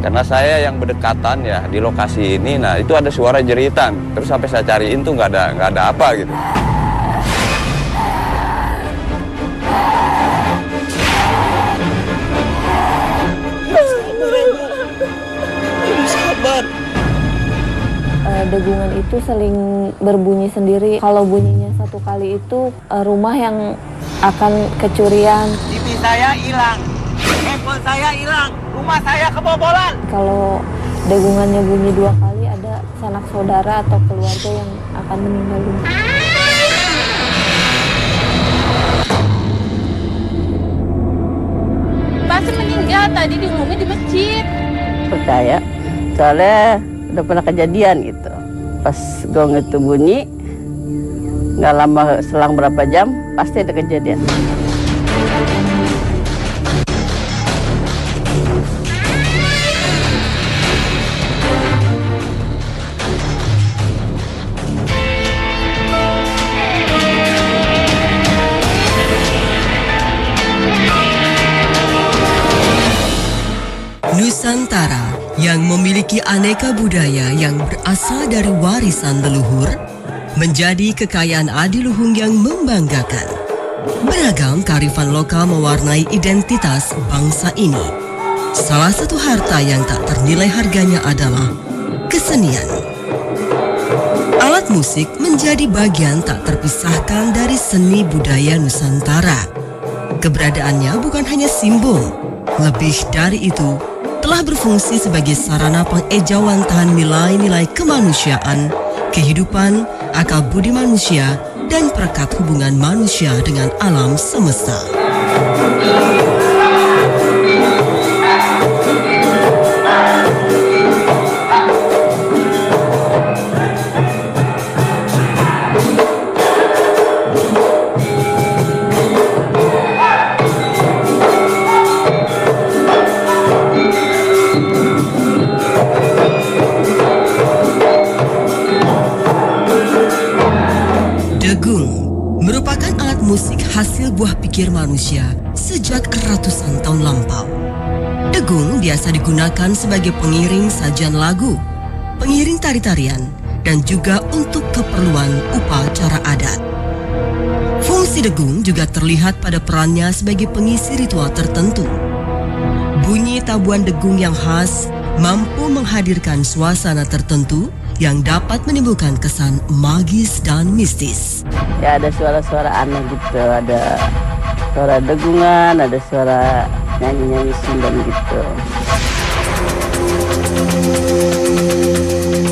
Karena saya yang berdekatan ya di lokasi ini, nah itu ada suara jeritan. Terus sampai saya cariin tuh nggak ada apa gitu. Degungan itu seling berbunyi sendiri. Kalau bunyinya satu kali itu rumah yang akan kecurian. TV saya hilang, handphone saya hilang, rumah saya kebobolan. Kalau degungannya bunyi dua kali, ada sanak saudara atau keluarga yang akan meninggal dunia. Pasti meninggal, tadi diumumin di masjid. Percaya, soalnya udah pernah kejadian gitu. Pas gong itu bunyi, nggak lama selang berapa jam, pasti ada kejadian. Nusantara yang memiliki aneka budaya yang berasal dari warisan leluhur menjadi kekayaan adiluhung yang membanggakan. Beragam kearifan lokal mewarnai identitas bangsa ini. Salah satu harta yang tak ternilai harganya adalah kesenian. Alat musik menjadi bagian tak terpisahkan dari seni budaya Nusantara. Keberadaannya bukan hanya simbol, lebih dari itu, telah berfungsi sebagai sarana pengejawantahan nilai-nilai kemanusiaan, kehidupan, akal budi manusia, dan perekat hubungan manusia dengan alam semesta. Musik hasil buah pikir manusia sejak ratusan tahun lampau. Degung biasa digunakan sebagai pengiring sajian lagu, pengiring tari-tarian, dan juga untuk keperluan upacara adat. Fungsi degung juga terlihat pada perannya sebagai pengisi ritual tertentu. Bunyi tabuhan degung yang khas mampu menghadirkan suasana tertentu yang dapat menimbulkan kesan magis dan mistis. Ya ada suara-suara aneh gitu, ada suara degungan, ada suara nyanyi-nyanyi Sunda gitu.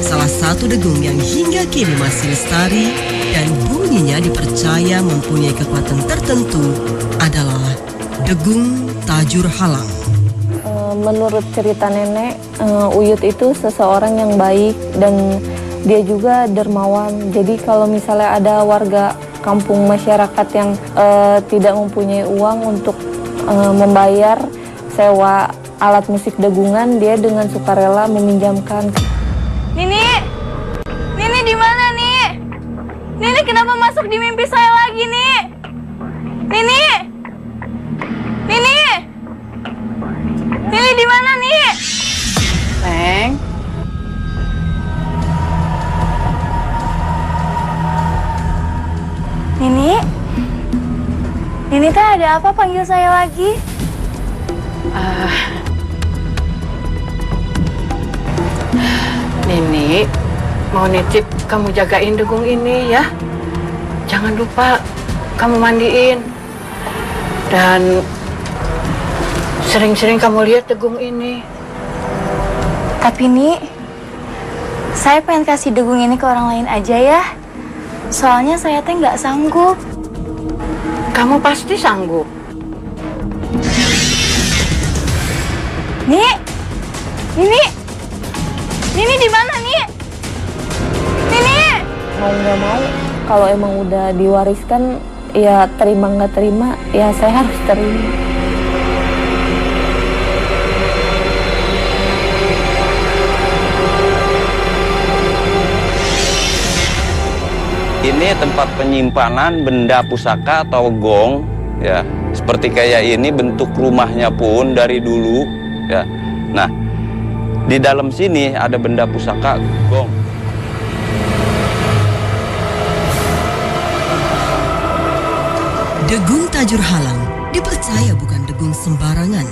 Salah satu degung yang hingga kini masih lestari dan bunyinya dipercaya mempunyai kekuatan tertentu adalah degung Tajur Halang. Menurut cerita nenek, Uyut itu seseorang yang baik dan dia juga dermawan. Jadi kalau misalnya ada warga kampung masyarakat yang tidak mempunyai uang untuk membayar sewa alat musik degungan, dia dengan sukarela meminjamkan. Nini! Nini di mana, Ni? Nini kenapa masuk di mimpi saya lagi, Ni? Nini! Nini! Nini di mana, Ni? Neng. Nini? Nini teh ada apa panggil saya lagi? Nini, mau nitip kamu jagain degung ini ya. Jangan lupa kamu mandiin. Dan sering-sering kamu lihat degung ini. Tapi Ni, saya pengen kasih degung ini ke orang lain aja ya. Soalnya saya teh nggak sanggup. Kamu pasti sanggup. Ni, Nini di mana, Ni? Nini! Mau nggak mau, kalau emang udah diwariskan, ya terima nggak terima, ya saya harus terima. Ini tempat penyimpanan benda pusaka atau gong, ya. Seperti kayak ini bentuk rumahnya pun dari dulu, ya. Nah, Di dalam sini ada benda pusaka gong. Degung Tajur Halang dipercaya bukan degung sembarangan.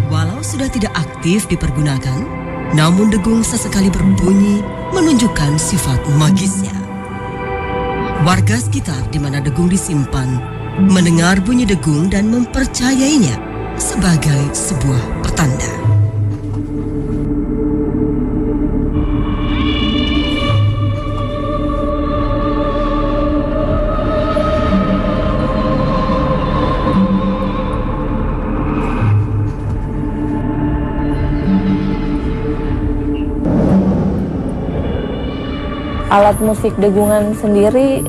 Walau sudah tidak aktif dipergunakan, namun degung sesekali berbunyi menunjukkan sifat magisnya. Warga sekitar di mana degung disimpan mendengar bunyi degung dan mempercayainya sebagai sebuah pertanda. Alat musik degungan sendiri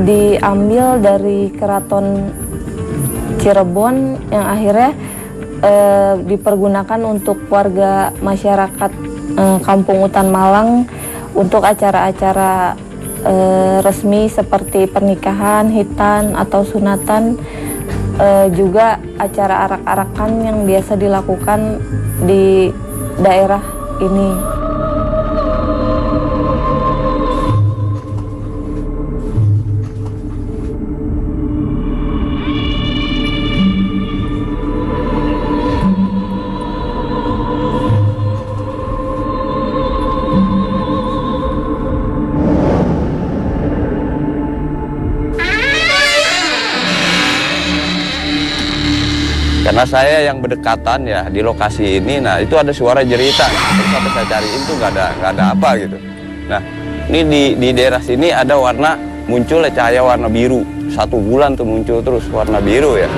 diambil dari keraton Cirebon yang akhirnya dipergunakan untuk warga masyarakat Kampung Utan Malang untuk acara-acara resmi seperti pernikahan, hitan, atau sunatan, juga acara arak-arakan yang biasa dilakukan di daerah ini. Karena saya yang berdekatan ya di lokasi ini, nah itu ada suara jeritan. Terus sampai saya cariin tuh nggak ada apa gitu. Nah ini di daerah sini ada warna muncul cahaya warna biru. 1 bulan tuh muncul terus warna biru ya.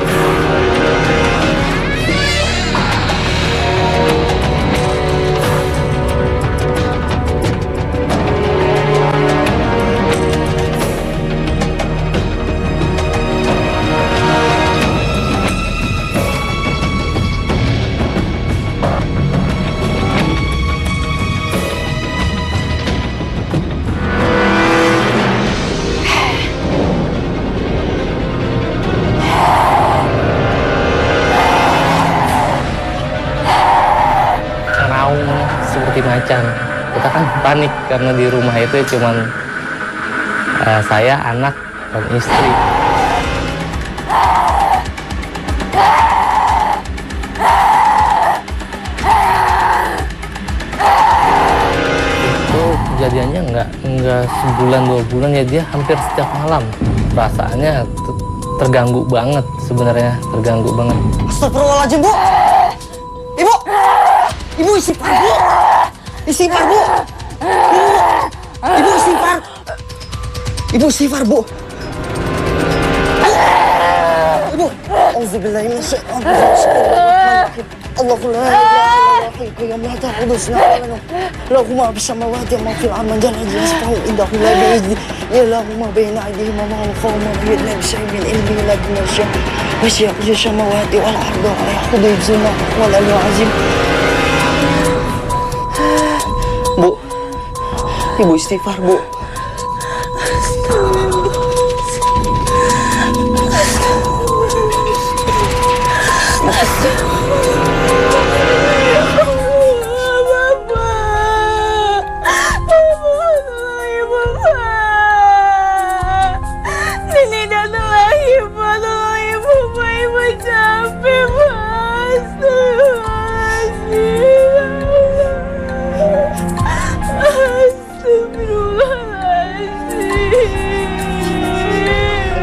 Seperti macan. Kita kan panik karena di rumah itu cuman saya, anak, dan istri. Itu kejadiannya nggak sebulan 2 bulan ya, dia hampir setiap malam. Perasaannya terganggu banget sebenarnya, terganggu banget. Astagfirullahaladzim, Bu. Ibu istighfar, Bu. Istighfar, Bu. Ibu istighfar. Ibu istighfar, Bu. Ibu. Auzubillahi minasyaitonir rajim. Allahu la ilaha illa huwal qayyum la ta'khudhuhu sinatun lahu ma fis samawati wa ma fil ardi man dhal ladzi yashfa'u indahu illa bi'izni ya'lamu ma bayna aydihim wa ma khalfahum wa la yuhituna bi shay'in min ilmihi illa bima sha'a wasi'a kursiyuhu samawati wal ardi wa la yaquduhu hifdhuhuma wa huwal 'aliyyul 'azim. Bu, Ibu istighfar, Bu.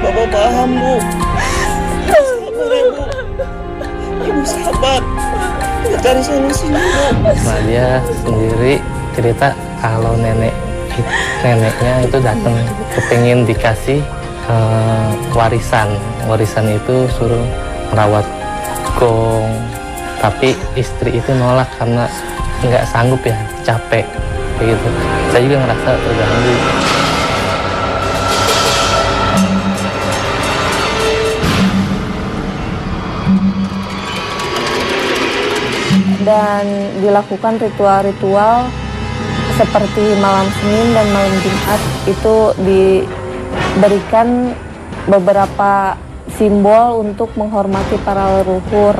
Bapak paham, Bu. Sabar ya, Bu. Ibu sabar. Kita cari solusinya, Bu. Nah, dia sendiri cerita kalau neneknya itu datang kepengin dikasih warisan. Warisan itu suruh merawat gong, tapi istri itu nolak karena nggak sanggup ya, capek begitu. Saya juga ngerasa terganggu. Dan dilakukan ritual-ritual seperti malam Senin dan malam Jumat itu diberikan beberapa simbol untuk menghormati para leluhur,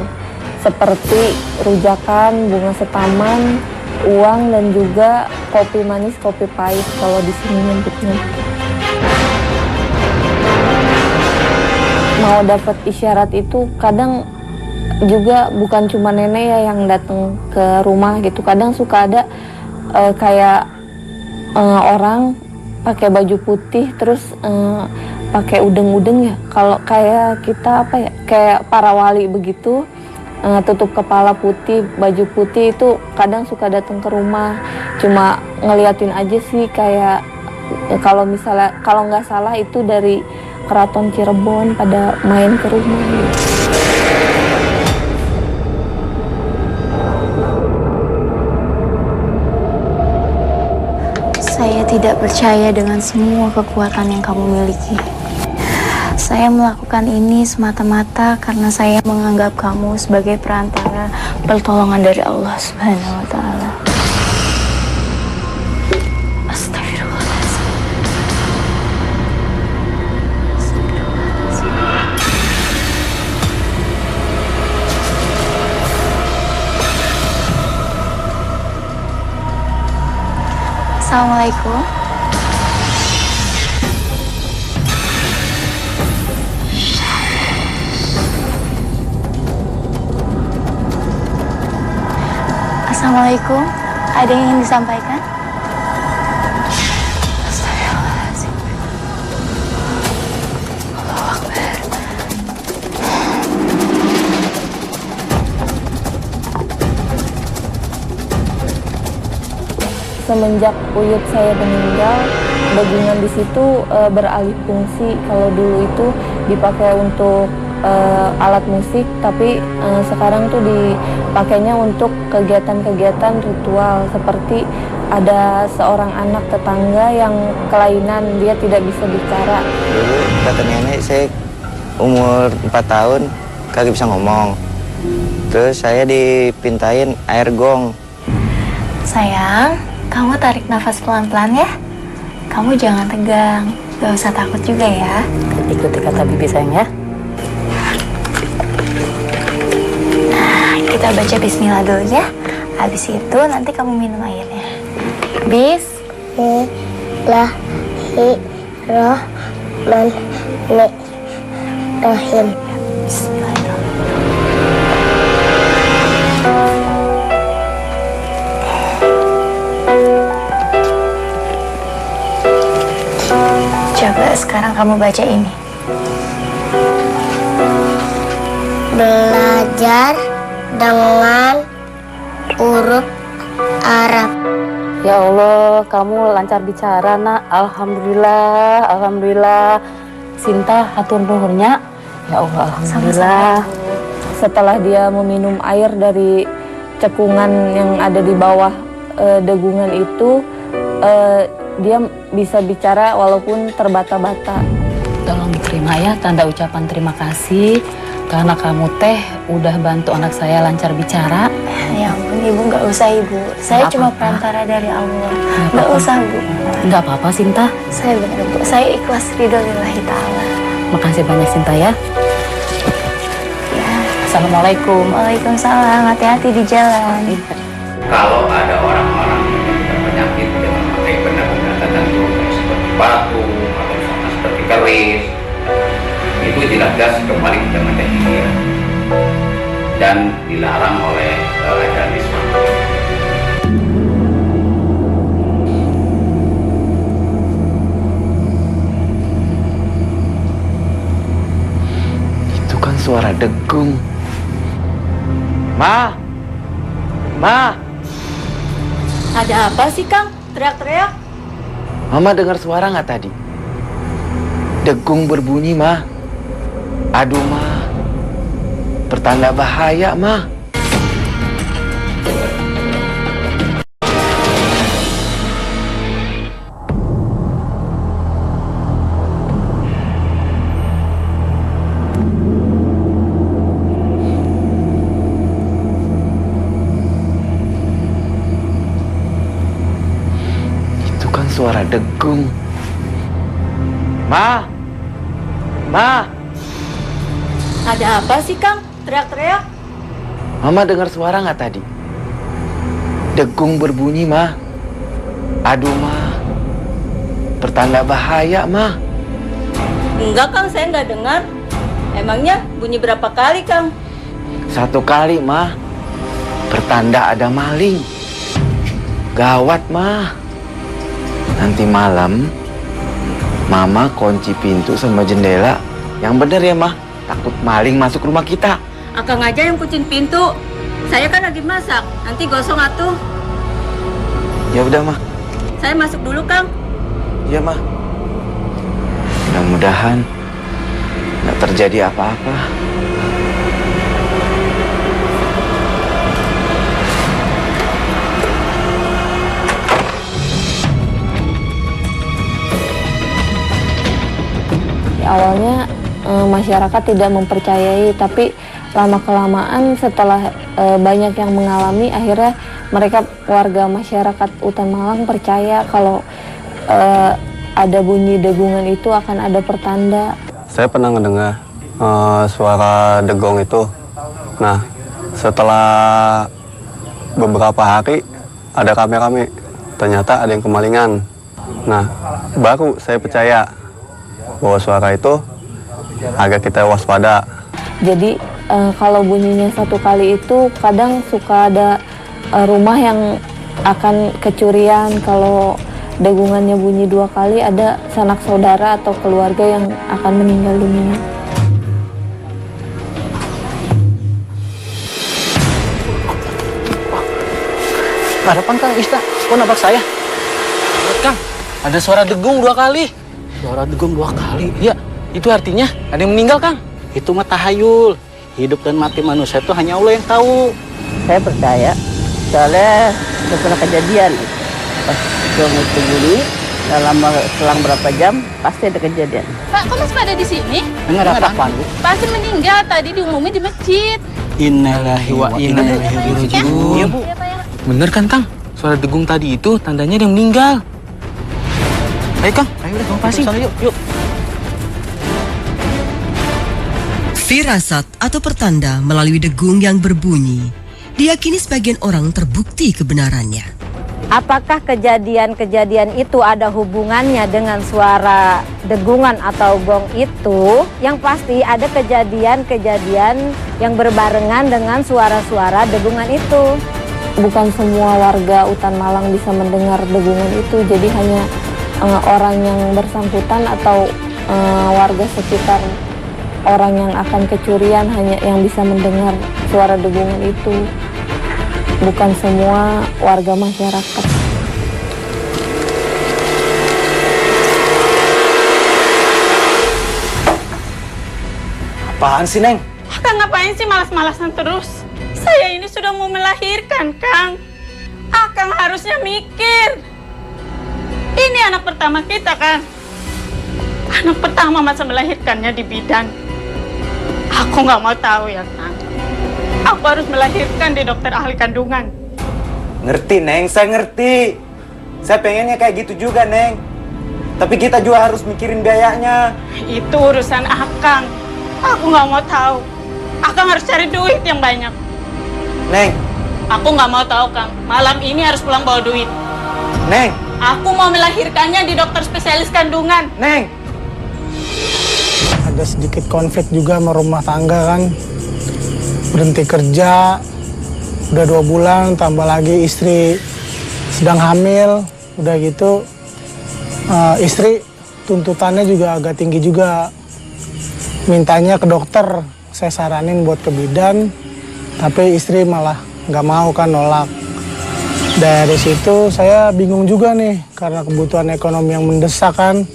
seperti rujakan, bunga setaman, uang, dan juga kopi manis, kopi pahit kalau di sini nyebutnya. Mau dapat isyarat itu kadang juga bukan cuma nenek ya yang datang ke rumah gitu. Kadang suka ada kayak orang pakai baju putih terus pakai udeng-udeng ya. Kalau kayak kita apa ya, kayak para wali begitu, tutup kepala putih, baju putih, itu kadang suka datang ke rumah. Cuma ngeliatin aja sih, kayak kalau misalnya, kalau nggak salah itu dari Keraton Cirebon pada main ke rumah gitu. Saya tidak percaya dengan semua kekuatan yang kamu miliki. Saya melakukan ini semata-mata karena saya menganggap kamu sebagai perantara pertolongan dari Allah Subhanahu wa Ta'ala. Astagfirullahaladzim. Assalamualaikum. Assalamualaikum. Ada yang ingin disampaikan? Astagfirullahaladzim. Allahu Akbar. Semenjak Uyut saya meninggal, dagingan di situ beralih fungsi. Kalau dulu itu dipakai untuk alat musik, tapi sekarang tuh dipakainya untuk kegiatan-kegiatan ritual. Seperti ada seorang anak tetangga yang kelainan, dia tidak bisa bicara. Dulu kata nenek saya umur 4 tahun kagak bisa ngomong. Terus saya dipintain air gong. Sayang, kamu tarik nafas pelan-pelan ya. Kamu jangan tegang, gak usah takut juga ya. Ikuti kata bibi sayang ya. Nah, kita baca bismillah dulu ya. Habis itu nanti kamu minum airnya. Bismillahirrahmanirrahim. Coba sekarang kamu baca ini. Belajar dengan huruf Arab. Ya Allah, kamu lancar bicara nak. Alhamdulillah, alhamdulillah. Sinta hatur nuhunnya. Ya Allah, alhamdulillah. Setelah dia meminum air dari cekungan yang ada di bawah degungan itu, dia bisa bicara walaupun terbata-bata. Tolong diterima ya tanda ucapan terima kasih karena kamu teh udah bantu anak saya lancar bicara. Ya ampun ibu, nggak usah ibu. Saya cuma perantara dari Allah. Nggak usah bu. Nggak apa-apa Sinta. Saya benar bu. Saya ikhlas ridho lillahi ta'ala. Makasih banyak Sinta ya. Ya. Assalamualaikum. Waalaikumsalam. Hati-hati di jalan. Kalau ada orang-orang yang penyakit yang memakai benda-benda tertentu seperti batu atau sama seperti keris, itu jelas-jelas kembali ke zaman jahiliyah dan dilarang oleh ajaran Islam. Itu kan suara degung. Ma! Ada apa sih Kang? Teriak-teriak? Mama dengar suara nggak tadi? Degung berbunyi, Ma. Aduh, Ma. Pertanda bahaya, Ma. Suara degung. Ma! Ada apa sih Kang? Teriak-teriak? Mama dengar suara nggak tadi? Degung berbunyi, Ma. Aduh, Ma. Pertanda bahaya, Ma. Enggak, Kang, saya nggak dengar. Emangnya bunyi berapa kali, Kang? 1 kali, Ma. Pertanda ada maling. Gawat, Ma. Nanti malam, Mama kunci pintu sama jendela. Yang bener ya, Ma. Takut maling masuk rumah kita. Akang aja yang kuncin pintu. Saya kan lagi masak. Nanti gosong atuh. Ya udah, Ma. Saya masuk dulu, Kang. Iya, Ma. Mudah-mudahan nggak terjadi apa-apa. Awalnya masyarakat tidak mempercayai, tapi lama-kelamaan setelah banyak yang mengalami, akhirnya mereka warga masyarakat Utan Malang percaya kalau ada bunyi degungan itu akan ada pertanda. Saya pernah mendengar suara degong itu. Nah, setelah beberapa hari ada rame-rame, ternyata ada yang kemalingan. Nah, baru saya percaya bahwa suara itu agar kita waspada. Jadi kalau bunyinya 1 kali itu kadang suka ada rumah yang akan kecurian. Kalau degungannya bunyi 2 kali, ada sanak saudara atau keluarga yang akan meninggal dunia. Harapan Kang Ista, kok nabrak saya? Lihat Kang, ada suara degung 2 kali. Suara degung 2 kali? Iya, itu artinya ada yang meninggal Kang. Itu mah tahayul. Hidup dan mati manusia itu hanya Allah yang tahu. Saya percaya, soalnya udah pernah kejadian. Pas gong itu bunyi, selang berapa jam, pasti ada kejadian. Pak, kok masih pada di sini? Dengar apa, Bu? Pasti meninggal, tadi diumumin di masjid. Innalillahi wa inna ilaihi raji'un. Iya, Bu. Bener kan, Kang? Suara degung tadi itu tandanya dia meninggal. Ayo, Kang. Ayo udah, pasti. Yuk. Firasat atau pertanda melalui degung yang berbunyi diyakini sebagian orang terbukti kebenarannya. Apakah kejadian-kejadian itu ada hubungannya dengan suara degungan atau gong itu? Yang pasti ada kejadian-kejadian yang berbarengan dengan suara-suara degungan itu. Bukan semua warga Utan Malang bisa mendengar degungan itu, jadi hanya orang yang bersangkutan atau warga sekitar orang yang akan kecurian hanya yang bisa mendengar suara degungan itu. Bukan semua warga masyarakat. Apaan sih, Neng? Kang, ngapain sih malas-malasan terus? Saya ini sudah mau melahirkan, Kang. Akang harusnya mikir. Ini anak pertama kita, kan? Anak pertama masa melahirkannya di bidan. Aku nggak mau tahu ya, Kang. Aku harus melahirkan di dokter ahli kandungan. Ngerti, Neng. Saya ngerti. Saya pengennya kayak gitu juga, Neng. Tapi kita juga harus mikirin biayanya. Itu urusan Akang. Aku nggak mau tahu. Akang harus cari duit yang banyak. Neng. Aku nggak mau tahu, Kang. Malam ini harus pulang bawa duit. Neng. Aku mau melahirkannya di dokter spesialis kandungan. Neng. Ada sedikit konflik juga sama rumah tangga kan. Berhenti kerja, udah 2 bulan, tambah lagi istri sedang hamil, udah gitu istri tuntutannya juga agak tinggi juga. Mintanya ke dokter, saya saranin buat ke bidan, tapi istri malah nggak mau kan, nolak. Dari situ saya bingung juga nih, karena kebutuhan ekonomi yang mendesak kan,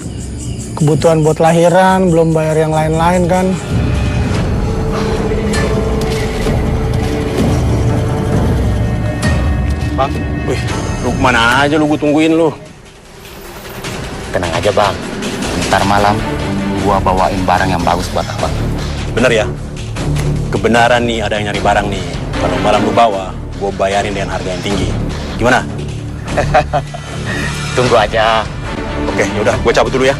kebutuhan buat lahiran, belum bayar yang lain-lain kan. Bang, wih, lu kemana aja lu, gue tungguin lu. Tenang aja bang, ntar malam gua bawain barang yang bagus buat abang. Bener ya? Kebenaran nih ada yang nyari barang nih. Kalau malam lu bawa, gua bayarin dengan harga yang tinggi. Gimana? Tunggu aja. Oke, yaudah, gua cabut dulu ya.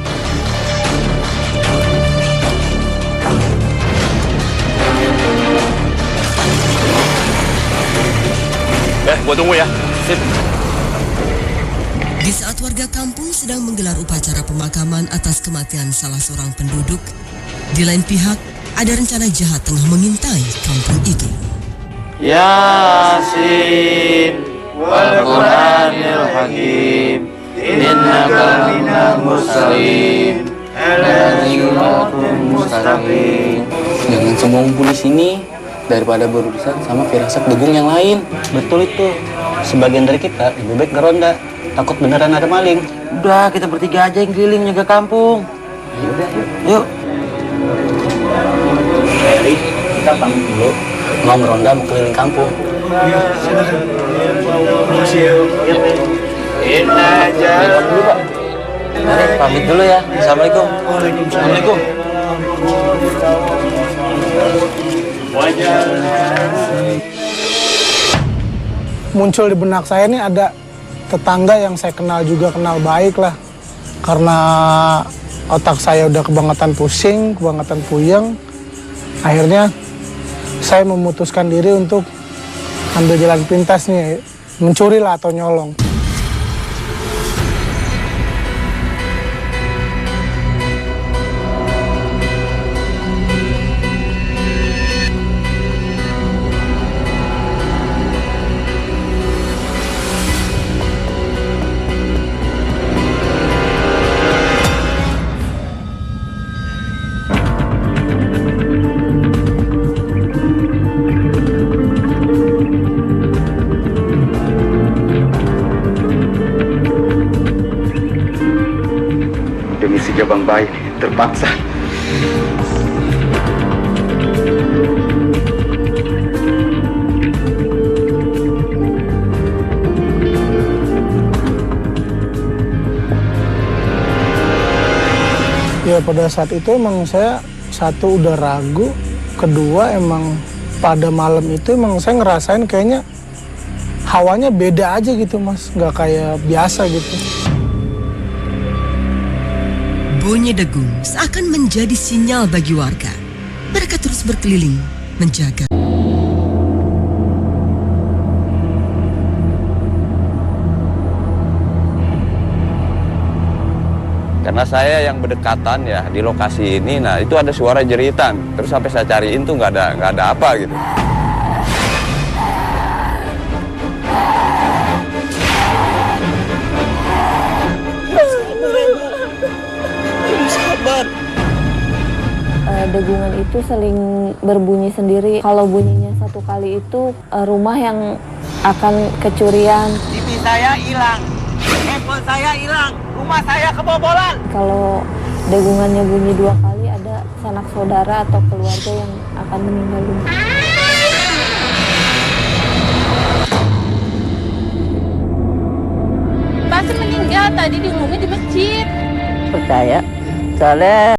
Gua tunggu ya. Sip. Di saat warga kampung sedang menggelar upacara pemakaman atas kematian salah seorang penduduk, di lain pihak ada rencana jahat tengah mengintai kampung itu. Yasin wal Qur'anil Hakim innaka minal mursalin ala siratal mustaqim. Jangan semua ngumpul di sini daripada berurusan sama firasat degung yang lain. Betul itu. Sebagian dari kita lebih baik ngeronda. Takut beneran ada maling. Udah, kita bertiga aja yang keliling jaga kampung. Yaudah, Yuk. Jadi kita pamit dulu. Mau ngeronda, mau keliling kampung. Mari, pamit dulu ya. Assalamualaikum. Waalaikumsalam. Muncul di benak saya nih ada tetangga yang saya kenal juga kenal baik lah. Karena otak saya udah kebangetan pusing, kebangetan puyeng. Akhirnya saya memutuskan diri untuk ambil jalan pintas nih, mencuri lah atau nyolong. Si Jabang Bayi terpaksa. Ya pada saat itu emang saya satu udah ragu, kedua emang pada malam itu emang saya ngerasain kayaknya hawanya beda aja gitu mas, nggak kayak biasa gitu. Bunyi degung seakan menjadi sinyal bagi warga. Mereka terus berkeliling, menjaga. Karena saya yang berdekatan ya di lokasi ini, nah itu ada suara jeritan. Terus sampai saya cariin tuh nggak ada apa gitu. Degungan itu seling berbunyi sendiri. Kalau bunyinya satu kali itu rumah yang akan kecurian. TV saya hilang, handphone saya hilang, rumah saya kebobolan. Kalau degungannya bunyi dua kali ada sanak saudara atau keluarga yang akan meninggal dunia. Pasti meninggal tadi diumumin di masjid. Percaya, soalnya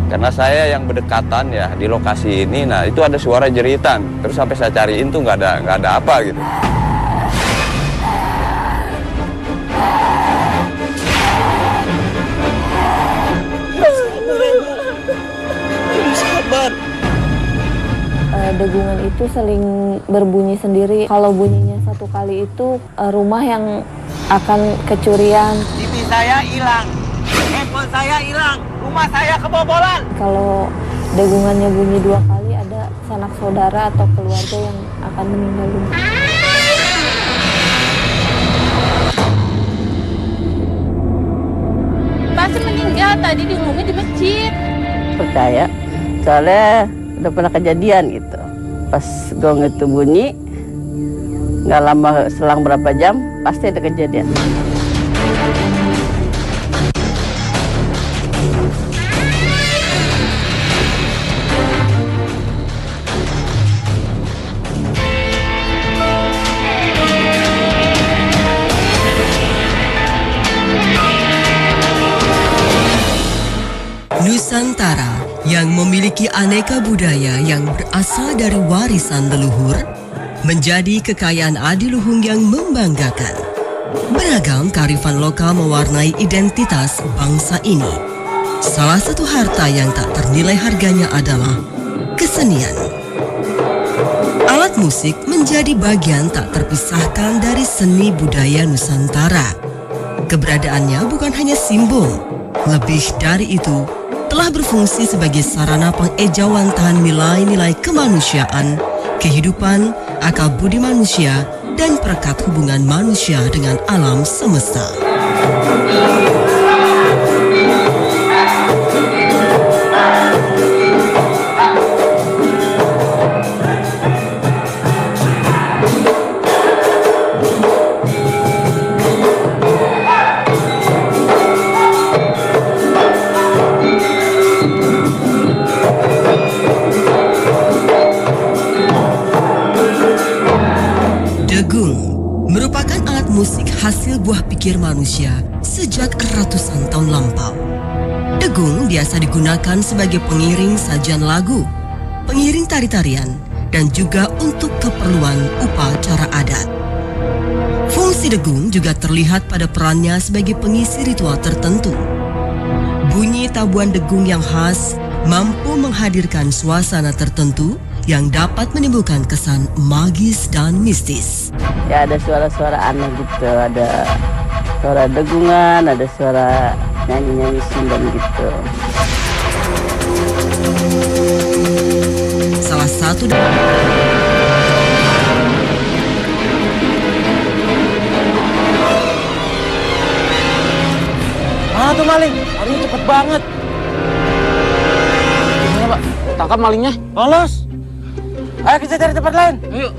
Karena saya yang berdekatan ya di lokasi ini, nah itu ada suara jeritan. Terus sampai saya cariin tuh nggak ada apa gitu. Degungan itu seling berbunyi sendiri. Kalau bunyinya satu kali itu rumah yang akan kecurian. TV saya hilang, handphone saya hilang, rumah saya kebobolan. Kalau degungannya bunyi dua kali ada sanak saudara atau keluarga yang akan meninggal dunia. Pasti meninggal tadi diumumin di masjid. percaya, soalnya udah pernah kejadian gitu. Pas gong itu bunyi, nggak lama selang berapa jam pasti ada kejadian. Nusantara yang memiliki aneka budaya yang berasal dari warisan leluhur menjadi kekayaan adiluhung yang membanggakan. Beragam kearifan lokal mewarnai identitas bangsa ini. Salah satu harta yang tak ternilai harganya adalah kesenian. Alat musik menjadi bagian tak terpisahkan dari seni budaya Nusantara. Keberadaannya bukan hanya simbol, lebih dari itu, telah berfungsi sebagai sarana pengejawantahan nilai-nilai kemanusiaan, kehidupan, akal budi manusia, dan perekat hubungan manusia dengan alam semesta. Musik hasil buah pikir manusia sejak ratusan tahun lampau. Degung biasa digunakan sebagai pengiring sajian lagu, pengiring tari-tarian, dan juga untuk keperluan upacara adat. Fungsi degung juga terlihat pada perannya sebagai pengisi ritual tertentu. Bunyi tabuhan degung yang khas mampu menghadirkan suasana tertentu yang dapat menimbulkan kesan magis dan mistis. Ya ada suara-suara aneh gitu, ada suara degungan, ada suara nyanyi-nyanyi Sunda gitu. Salah satu Mana tuh maling? Larinya cepet banget. Gimana Pak? Tangkap malingnya? Lolos. Ayo kita cari tempat lain. Ayo.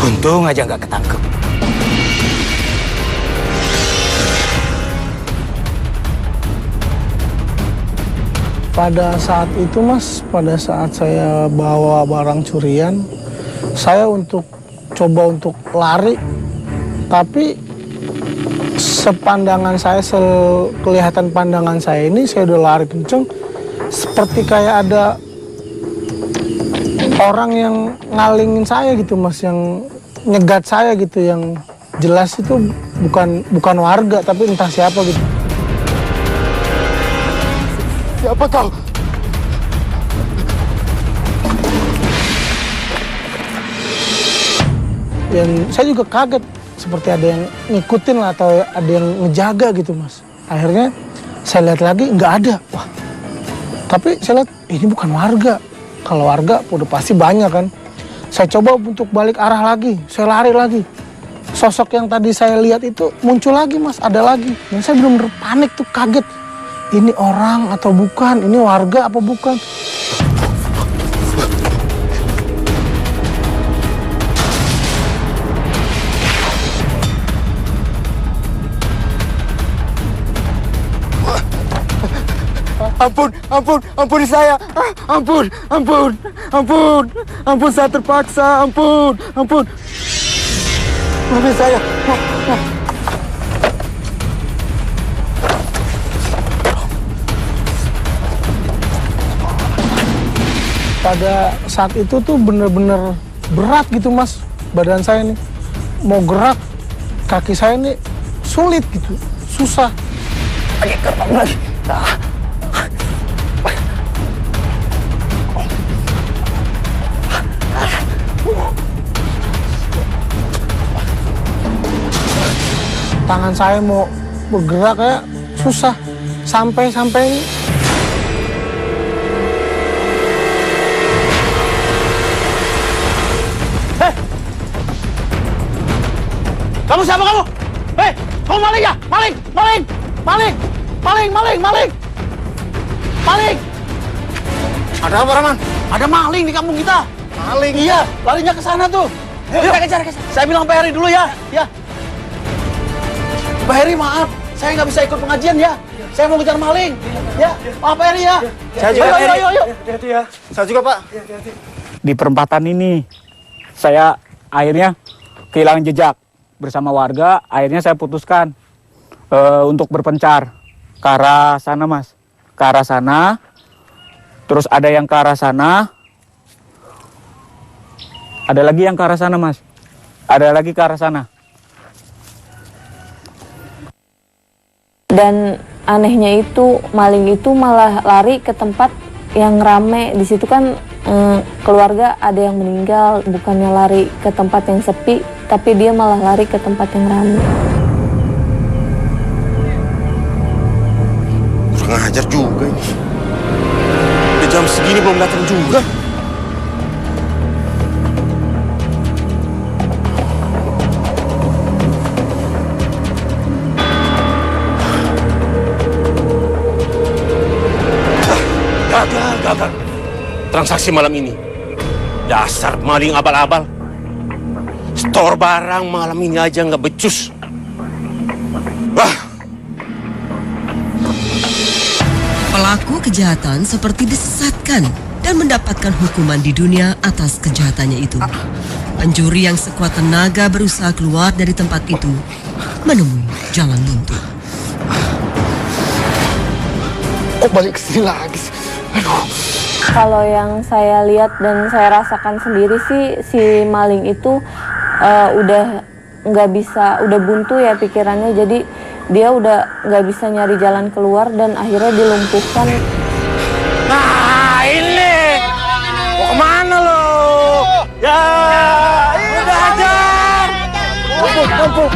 Untung aja nggak ketangkep. Pada saat itu Mas, pada saat saya bawa barang curian, saya coba untuk lari, tapi sepandangan saya, kelihatan pandangan saya ini, saya udah lari kenceng, seperti kayak ada orang yang ngalingin saya gitu Mas, yang nyegat saya gitu, yang jelas itu bukan warga, tapi entah siapa gitu. Siapa kau? Dan saya juga kaget, seperti ada yang ngikutin lah, atau ada yang ngejaga gitu Mas. Akhirnya saya lihat lagi, nggak ada. Wah, tapi saya lihat ini bukan warga. Kalau warga udah pasti banyak kan. Saya coba untuk balik arah lagi, saya lari lagi. Sosok yang tadi saya lihat itu muncul lagi Mas, ada lagi. Dan saya benar-benar panik tuh, kaget. Ini orang atau bukan? Ini warga apa bukan? Ampun saya. Ampun saya terpaksa. Ampun. Maafin saya. Pada saat itu tuh bener-bener berat gitu Mas, badan saya nih. Mau gerak, kaki saya nih sulit gitu, susah. Pakai gerbang lagi. Tangan saya mau bergerak ya susah, sampai ini. Kamu siapa kamu? Hei, kamu maling ya? Maling! Ada apa, Rahman? Ada maling di kampung kita. Maling? Iya, larinya ke sana tuh. Yuk, kita kejar. Saya bilang Pak Heri dulu ya. Ya. Pak Heri, maaf. Saya nggak bisa ikut pengajian ya. Saya mau ngejar maling. Ya, maaf Pak Heri ya. Saya juga, Pak Heri. Ayo. Hati-hati ya. Saya juga, Pak. Di perempatan ini, saya akhirnya kehilangan jejak. Bersama warga, akhirnya saya putuskan untuk berpencar ke arah sana, Mas. Ke arah sana, terus ada yang ke arah sana, Ada lagi yang ke arah sana, Mas. Ada lagi ke arah sana. Dan anehnya itu maling itu malah lari ke tempat yang rame. Di situ kan keluarga ada yang meninggal, bukannya lari ke tempat yang sepi, tapi dia malah lari ke tempat yang rame. Kurang ajar juga ini. Udah jam segini belum datang juga. Gagal. Transaksi malam ini. Dasar maling abal-abal. Store barang malam ini aja nggak becus. Wah. Pelaku kejahatan seperti disesatkan dan mendapatkan hukuman di dunia atas kejahatannya itu. Pencuri yang sekuat tenaga berusaha keluar dari tempat itu menemui jalan buntu. Kok balik ke sini lagi sih? Kalau yang saya lihat dan saya rasakan sendiri sih, si maling itu udah nggak bisa, udah buntu ya pikirannya, jadi dia udah nggak bisa nyari jalan keluar dan akhirnya dilumpuhkan. Nah ini, mau kemana lo? Ya, udah ajar. Ampun.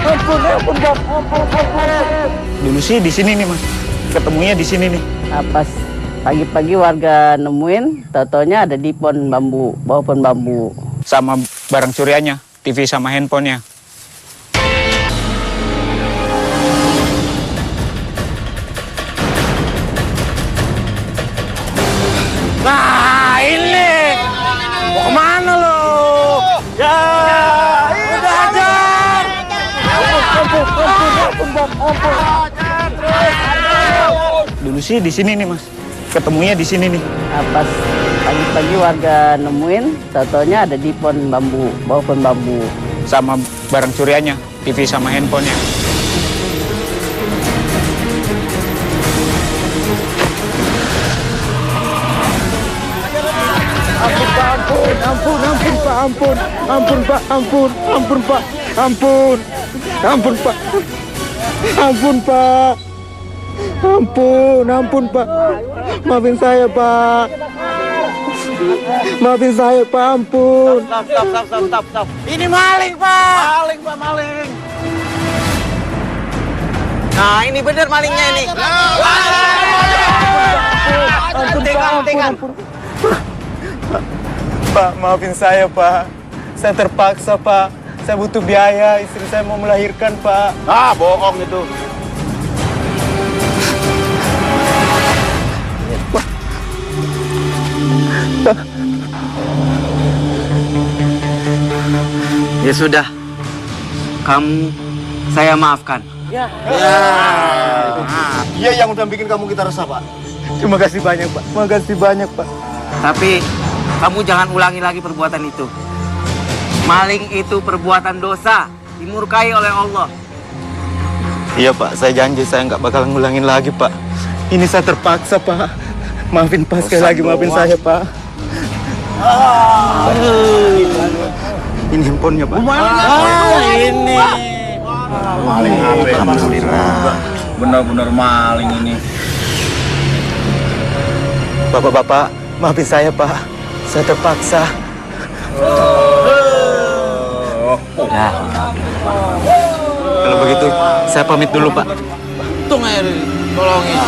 Dulu sih di sini nih, Mas. Ketemunya di sini nih. Pas pagi-pagi warga nemuin, tau-taunya ada di pohon bambu, bawah pohon bambu. Sama barang curiannya, TV sama handphonenya. Nah ini, mau kemana lo? Ya, udah ajar. Dulu sih di sini nih, Mas. Ketemunya di sini nih. Pas pagi-pagi warga nemuin, tau-taunya ada di pohon bambu, bawah pohon bambu. Sama barang curiannya, TV sama handphonenya. Ampun, Pak. Maafin saya, Pak. Ampun. Stop. Ini maling, Pak. Maling. Nah, ini bener malingnya ini. Ampun. Pak, maafin saya, Pak. Saya terpaksa, Pak. Saya butuh biaya, istri saya mau melahirkan, Pak. Ah, bohong itu. Ya sudah, kamu saya maafkan. Dia yang udah bikin kamu kita resah, Pak. Terima kasih banyak, Pak. Tapi kamu jangan ulangi lagi perbuatan itu. Maling itu perbuatan dosa, dimurkai oleh Allah. Iya, Pak. Saya janji saya nggak bakal ngulangin lagi, Pak. Ini saya terpaksa, Pak. Maafin Pak sekali lagi, maafin saya, Pak. Ini handphonenya, Pak. Ini. Maling HP. Alhamdulillah. Benar-benar maling ini. Bapak-bapak, maafin saya, Pak. Saya terpaksa. Ya. Kalau begitu, saya pamit dulu, Pak. Untung aja tolongin.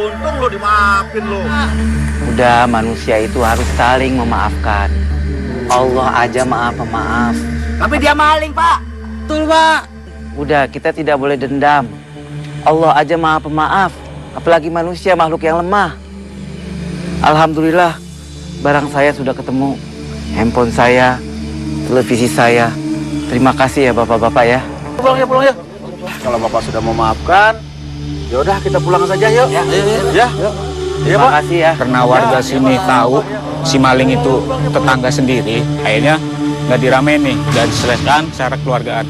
Untung lo dimaafin lo. Udah, manusia itu harus saling memaafkan. Allah aja maaf. Tapi dia maling, Pak. Betul, Pak. Udah, kita tidak boleh dendam. Allah aja maha pemaaf. Apalagi manusia, makhluk yang lemah. Alhamdulillah, barang saya sudah ketemu. Handphone saya, televisi saya. Terima kasih ya bapak-bapak ya. Pulang ya. Kalau Bapak sudah memaafkan, ya udah kita pulang saja yuk. Ya. Terima kasih ya. Karena warga sini tahu si maling itu tetangga sendiri, akhirnya nggak diramein nih, dan diselesaikan secara keluargaan.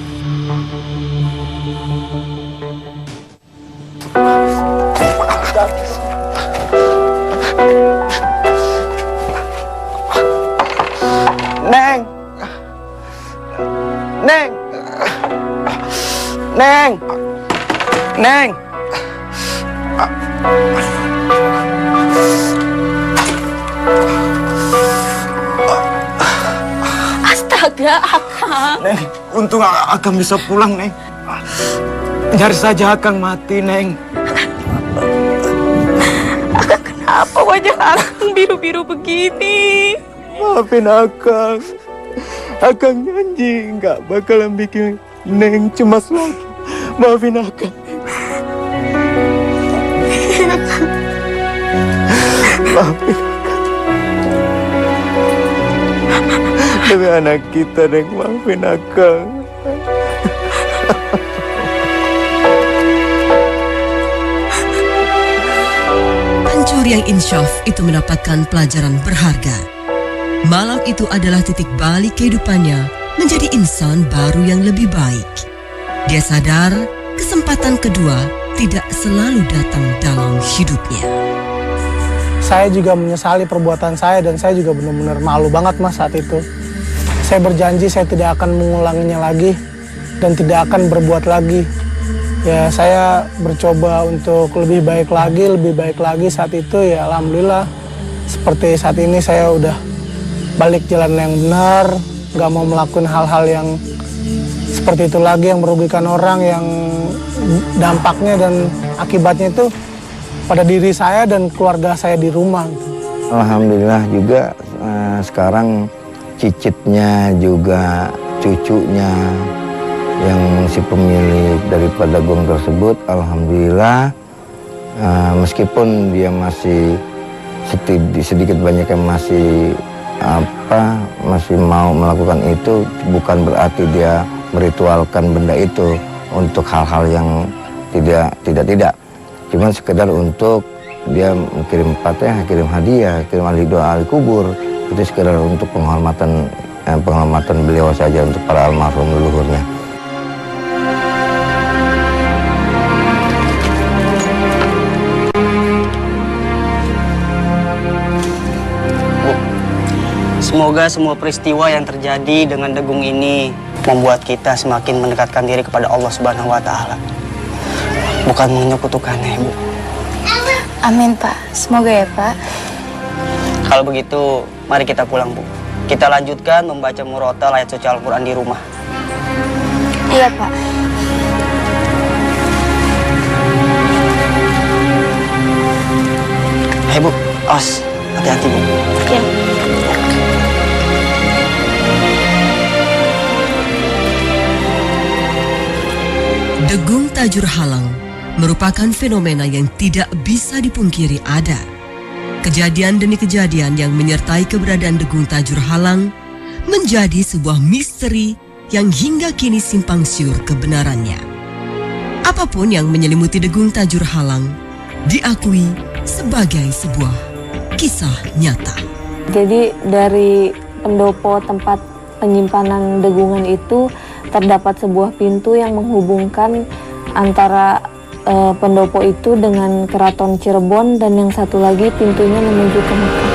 Neng! Neng! Astaga, Akang. Neng, untung Akang bisa pulang, Neng. Nyaris saja Akang mati, Neng. Kenapa wajah Akang biru-biru begini? Maafin Akang. Akang janji nggak bakalan bikin Neng cemas lagi. Maafin Akang. Maafin Akang. Demi anak kita, Neng, maafin Akang. Pencuri yang insyaf itu mendapatkan pelajaran berharga. Malam itu adalah titik balik kehidupannya menjadi insan baru yang lebih baik. Dia sadar kesempatan kedua tidak selalu datang dalam hidupnya. Saya juga menyesali perbuatan saya dan saya juga benar-benar malu banget Mas saat itu. Saya berjanji saya tidak akan mengulanginya lagi dan tidak akan berbuat lagi. Ya saya bercoba untuk lebih baik lagi saat itu ya alhamdulillah. Seperti saat ini saya udah balik jalan yang benar, nggak mau melakukan hal-hal yang seperti itu lagi yang merugikan orang, yang dampaknya dan akibatnya itu pada diri saya dan keluarga saya di rumah. Alhamdulillah juga sekarang cicitnya juga cucunya yang si pemilik daripada gong tersebut, alhamdulillah meskipun dia masih sedikit banyak yang masih mau melakukan itu, bukan berarti dia meritualkan benda itu untuk hal-hal yang tidak. Cuman sekedar untuk dia kirim fatihah, kirim hadiah, kirim doa ahli kubur, itu sekedar untuk penghormatan beliau saja untuk para almarhum leluhurnya. Semoga semua peristiwa yang terjadi dengan Degung ini membuat kita semakin mendekatkan diri kepada Allah Subhanahu wa Ta'ala. Bukan menyekutukannya, Ibu. Amin, Pak. Semoga ya, Pak. Kalau begitu, mari kita pulang, Bu. Kita lanjutkan membaca murotal ayat suci Al-Quran di rumah. Iya, Pak. Hei, Bu. Awas. Hati-hati, Bu. Iya. Degung Tajur Halang merupakan fenomena yang tidak bisa dipungkiri ada. Kejadian demi kejadian yang menyertai keberadaan Degung Tajur Halang menjadi sebuah misteri yang hingga kini simpang siur kebenarannya. Apapun yang menyelimuti Degung Tajur Halang diakui sebagai sebuah kisah nyata. Jadi dari pendopo tempat penyimpanan degungan itu terdapat sebuah pintu yang menghubungkan antara pendopo itu dengan keraton Cirebon dan yang satu lagi pintunya menuju ke Mekah.